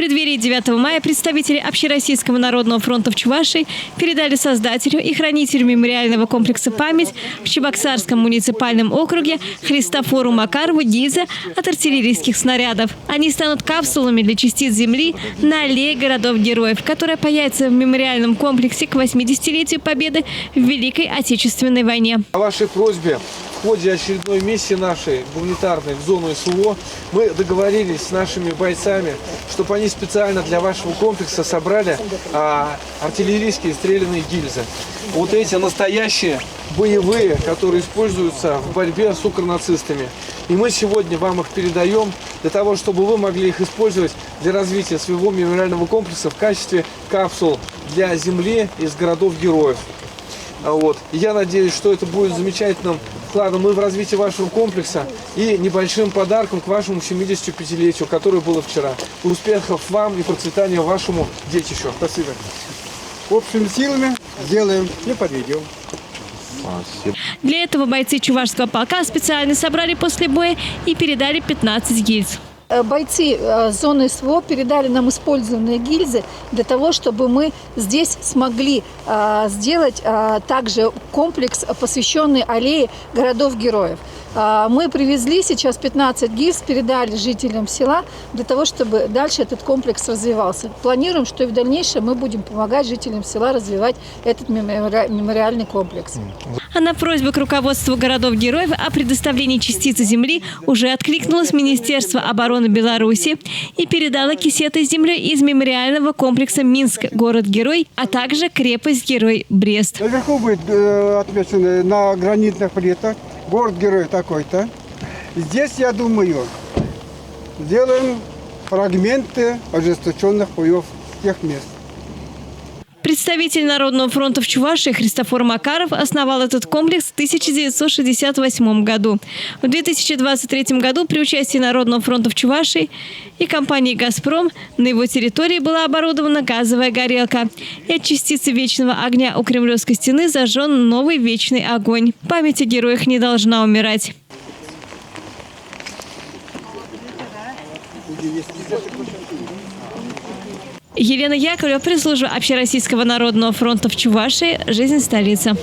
преддверии 9 мая представители Общероссийского народного фронта в Чувашии передали создателю и хранителю мемориального комплекса «Память» в Чебоксарском муниципальном округе Христофору Макарову гильзы от артиллерийских снарядов. Они станут капсулами для частиц земли на аллее городов-героев, которая появится в мемориальном комплексе к 80-летию Победы в Великой Отечественной войне. По вашей просьбе в ходе очередной миссии нашей гуманитарной в зону СВО мы договорились с нашими бойцами, чтобы они специально для вашего комплекса собрали артиллерийские стрелянные гильзы. Вот эти настоящие боевые, которые используются в борьбе с укронацистами. И мы сегодня вам их передаем для того, чтобы вы могли их использовать для развития своего мемориального комплекса в качестве капсул для земли из городов-героев. Вот. И я надеюсь, что это будет замечательным вкладом и в развитие вашего комплекса, и небольшим подарком к вашему 75-летию, которое было вчера. Успехов вам и процветания вашему детищу. Спасибо. Общими силами сделаем, не подведем. Для этого бойцы Чувашского полка специально собрали после боя и передали 15 гильз. Бойцы зоны СВО передали нам использованные гильзы для того, чтобы мы здесь смогли сделать также комплекс, посвященный аллее городов-героев. Мы привезли сейчас 15 гильз, передали жителям села для того, чтобы дальше этот комплекс развивался. Планируем, что и в дальнейшем мы будем помогать жителям села развивать этот мемориальный комплекс. А на просьбу к руководству городов-героев о предоставлении частицы земли уже откликнулось Министерство обороны Беларуси и передало кисеты с землей из мемориального комплекса Минск, город-герой, а также крепость-герой Брест. Наверху будет отмечено на гранитных плитах город-герой такой-то. Здесь, я думаю, сделаем фрагменты ожесточенных боев тех мест. Представитель Народного фронта в Чувашии Христофор Макаров основал этот комплекс в 1968 году. В 2023 году при участии Народного фронта в Чувашии и компании «Газпром» на его территории была оборудована газовая горелка. И от частицы вечного огня у Кремлевской стены зажжен новый вечный огонь. Память о героях не должна умирать. Елена Яковлева, пресс-служба Общероссийского народного фронта в Чувашии. Жизнь столицы.